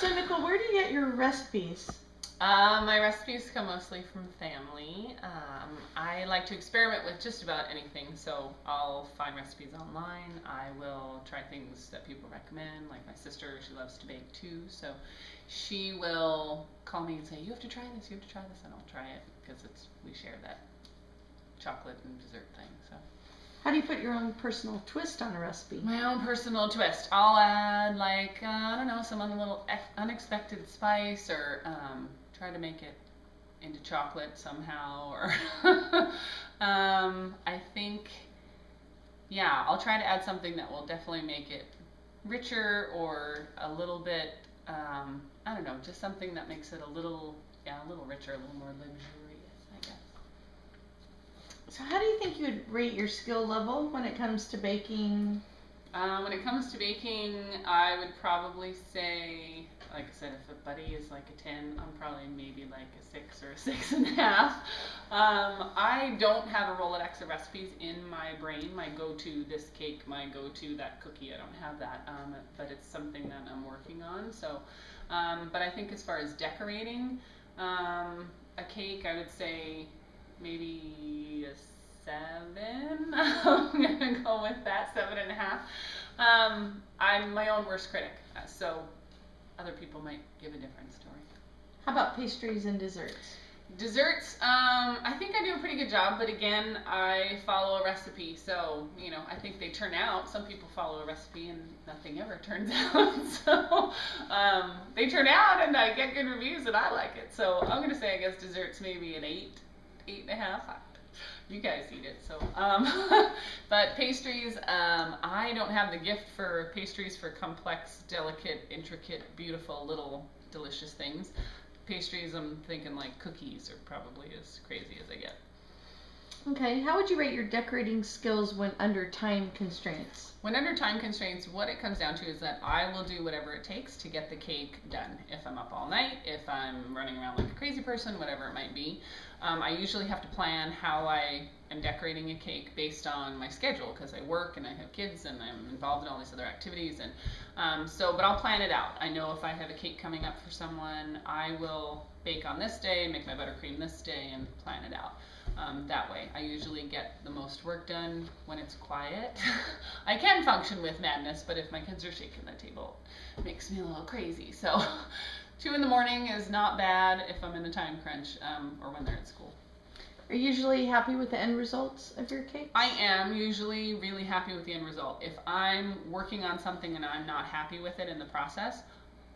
So Nicole, where do you get your recipes? My recipes come mostly from family. I like to experiment with just about anything, so I'll find recipes online. I will try things that people recommend. Like my sister, she loves to bake too, so she will call me and say, "You have to try this. You have to try this," and I'll try it because we share that chocolate and dessert thing. So. How do you put your own personal twist on a recipe? My own personal twist. I'll add I don't know, some little unexpected spice, or try to make it into chocolate somehow, or I think, yeah, I'll try to add something that will definitely make it richer, or a little bit, I don't know, just something that makes it a little richer, a little more luxurious, I guess. So how do you think you would rate your skill level when it comes to baking? When it comes to baking, I would probably say, like I said, if a buddy is like a 10, I'm probably maybe like a 6 or a 6.5. I don't have a Rolodex of recipes in my brain. My go-to this cake, my go-to that cookie, I don't have that, but it's something that I'm working on. So, but I think as far as decorating a cake, I would say maybe a 7. I'm gonna go with that, 7.5. I'm my own worst critic, so other people might give a different story. How about pastries and desserts? Desserts, I think I do a pretty good job, but again, I follow a recipe, so, I think they turn out. Some people follow a recipe and nothing ever turns out, so they turn out and I get good reviews and I like it. So I'm going to say, I guess, desserts maybe an 8, 8.5. You guys eat it, so, but pastries, I don't have the gift for pastries for complex, delicate, intricate, beautiful, little, delicious things. Pastries, I'm thinking like cookies are probably as crazy as I get. Okay, how would you rate your decorating skills when under time constraints? When under time constraints, what it comes down to is that I will do whatever it takes to get the cake done. If I'm up all night, if I'm running around like a crazy person, whatever it might be. I usually have to plan how I am decorating a cake based on my schedule, because I work and I have kids and I'm involved in all these other activities, and but I'll plan it out. I know if I have a cake coming up for someone, I will bake on this day, make my buttercream this day, and plan it out. That way, I usually get the most work done when it's quiet. I can function with madness, but if my kids are shaking the table, it makes me a little crazy. So 2 in the morning is not bad if I'm in a time crunch, or when they're at school. Are you usually happy with the end results of your cakes? I am usually really happy with the end result. If I'm working on something and I'm not happy with it in the process,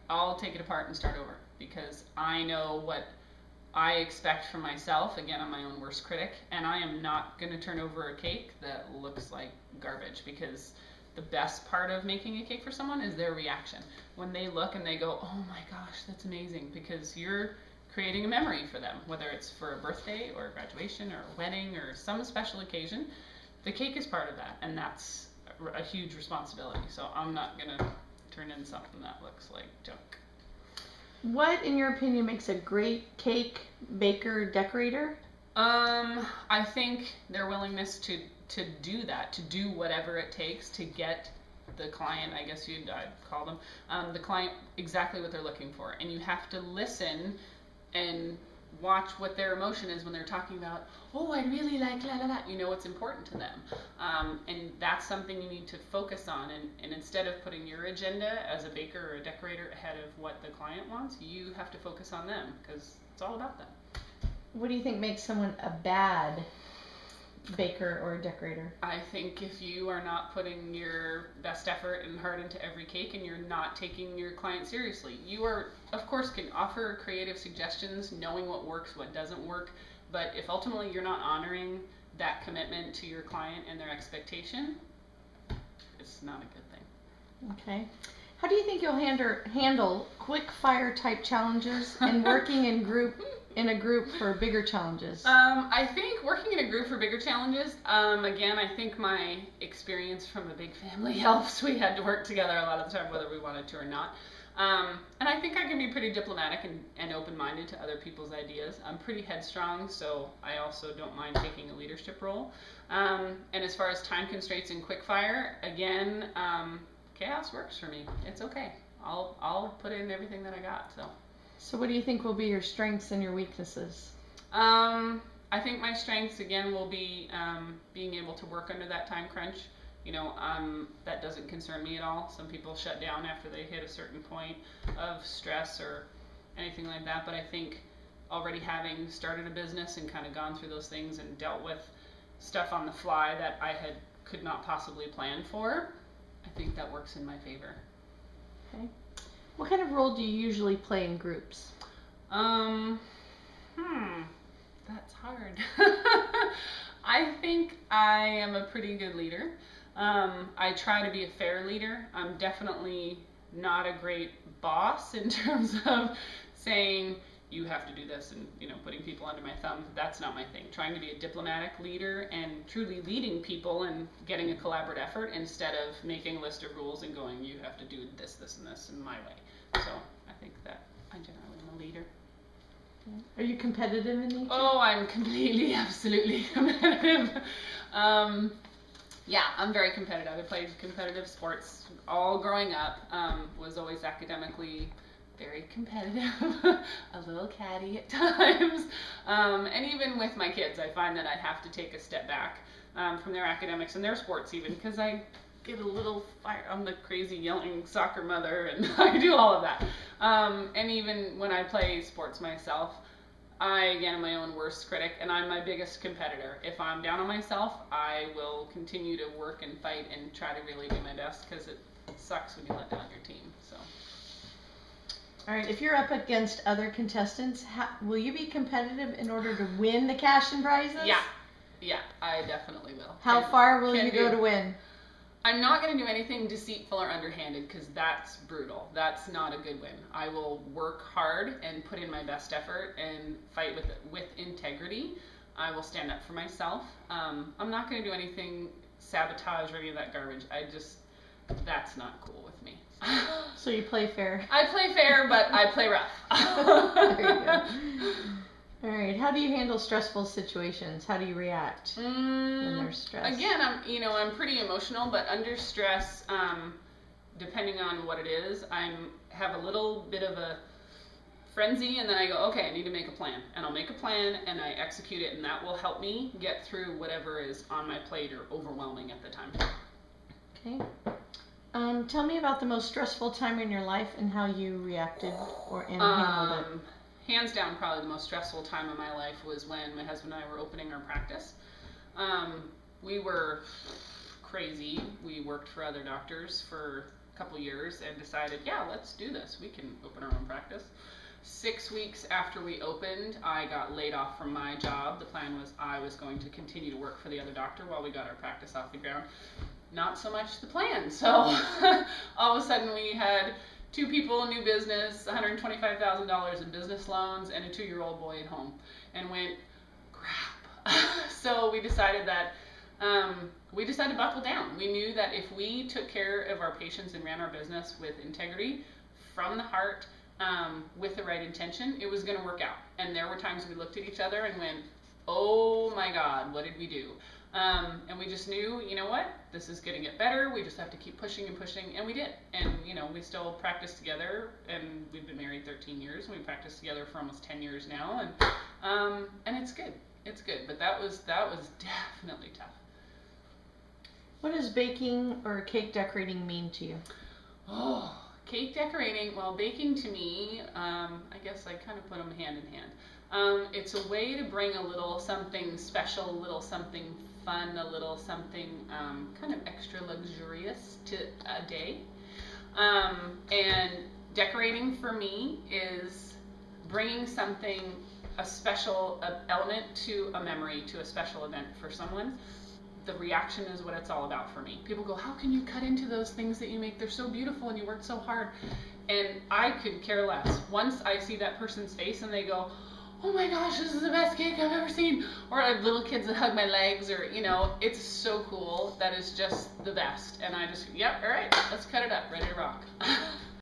I'll take it apart and start over, because I know what I expect from myself. Again, I'm my own worst critic, and I am not going to turn over a cake that looks like garbage, because the best part of making a cake for someone is their reaction. When they look and they go, "Oh my gosh, that's amazing," because you're creating a memory for them, whether it's for a birthday or a graduation or a wedding or some special occasion. The cake is part of that, and that's a huge responsibility. So I'm not going to turn in something that looks like junk. What, in your opinion, makes a great cake baker decorator? I think their willingness to do that, to do whatever it takes to get the client, I guess I'd call them, the client exactly what they're looking for. And you have to listen and watch what their emotion is when they're talking about, "Oh, I really like la la la." You know what's important to them. And that's something you need to focus on. And instead of putting your agenda as a baker or a decorator ahead of what the client wants, you have to focus on them, because it's all about them. What do you think makes someone a bad baker or decorator? I think if you are not putting your best effort and heart into every cake, and you're not taking your client seriously. You are, of course, can offer creative suggestions, knowing what works, what doesn't work, but if ultimately you're not honoring that commitment to your client and their expectation, it's not a good thing. Okay. How do you think you'll handle quick fire type challenges and working in a group for bigger challenges? I think working in a group for bigger challenges, again, I think my experience from a big family helps. We had to work together a lot of the time, whether we wanted to or not. And I think I can be pretty diplomatic and open-minded to other people's ideas. I'm pretty headstrong, so I also don't mind taking a leadership role. And as far as time constraints and quick fire, again, chaos works for me. It's okay. I'll put in everything that I got. So what do you think will be your strengths and your weaknesses? I think my strengths again will be being able to work under that time crunch. That doesn't concern me at all. Some people shut down after they hit a certain point of stress or anything like that, but I think already having started a business and kind of gone through those things and dealt with stuff on the fly that I could not possibly plan for, I think that works in my favor. Okay. What kind of role do you usually play in groups? That's hard. I think I am a pretty good leader. I try to be a fair leader. I'm definitely not a great boss in terms of saying you have to do this and putting people under my thumb. That's not my thing. Trying to be a diplomatic leader and truly leading people and getting a collaborative effort instead of making a list of rules and going, you have to do this, this, and this in my way. So I think that I generally am a leader. Are you competitive in nature? Oh, I'm completely, absolutely competitive. Yeah, I'm very competitive. I played competitive sports all growing up. Was always academically very competitive, a little catty at times. And even with my kids, I find that I have to take a step back from their academics and their sports even, because I get a little fire. I'm the crazy yelling soccer mother, and I do all of that. And even when I play sports myself, I, again, am my own worst critic, and I'm my biggest competitor. If I'm down on myself, I will continue to work and fight and try to really do my best, because it sucks when you let down your team. So. All right, if you're up against other contestants, will you be competitive in order to win the cash and prizes? Yeah, I definitely will. How far will you go to win? I'm not going to do anything deceitful or underhanded, because that's brutal. That's not a good win. I will work hard and put in my best effort and fight with integrity. I will stand up for myself. I'm not going to do anything sabotage or any of that garbage. That's not cool with me. So you play fair. I play fair, but I play rough. There you go. All right. How do you handle stressful situations? How do you react when there's stress? Again, I'm pretty emotional, but under stress, depending on what it is, I have a little bit of a frenzy, and then I go, okay, I need to make a plan, and I'll make a plan and I execute it, and that will help me get through whatever is on my plate or overwhelming at the time. Okay. Tell me about the most stressful time in your life and how you reacted and handled it. Hands down, probably the most stressful time of my life was when my husband and I were opening our practice. We were crazy. We worked for other doctors for a couple years and decided, yeah, let's do this. We can open our own practice. 6 weeks after we opened, I got laid off from my job. The plan was I was going to continue to work for the other doctor while we got our practice off the ground. Not so much the plan. So all of a sudden we had 2 people, a new business, $125,000 in business loans, and a 2-year-old boy at home, and went, crap. So we decided to buckle down. We knew that if we took care of our patients and ran our business with integrity, from the heart, with the right intention, it was going to work out. And there were times we looked at each other and went, oh my God, what did we do? And we just knew, you know what, this is going to get better. We just have to keep pushing and pushing, and we did. And we still practice together, and we've been married 13 years, and we practiced together for almost 10 years now, and it's good. It's good, but that was definitely tough. What does baking or cake decorating mean to you? Oh, cake decorating, well, baking to me, I guess I kind of put them hand in hand. It's a way to bring a little something special, a little something fun, a little something kind of extra luxurious to a day. And decorating for me is bringing something, a special element to a memory, to a special event for someone. The reaction is what it's all about for me. People go, how can you cut into those things that you make? They're so beautiful and you work so hard. And I could care less. Once I see that person's face and they go, oh my gosh, this is the best cake I've ever seen. Or I have little kids that hug my legs, or, it's so cool. That is just the best. And I just, yep, all right, let's cut it up, ready to rock.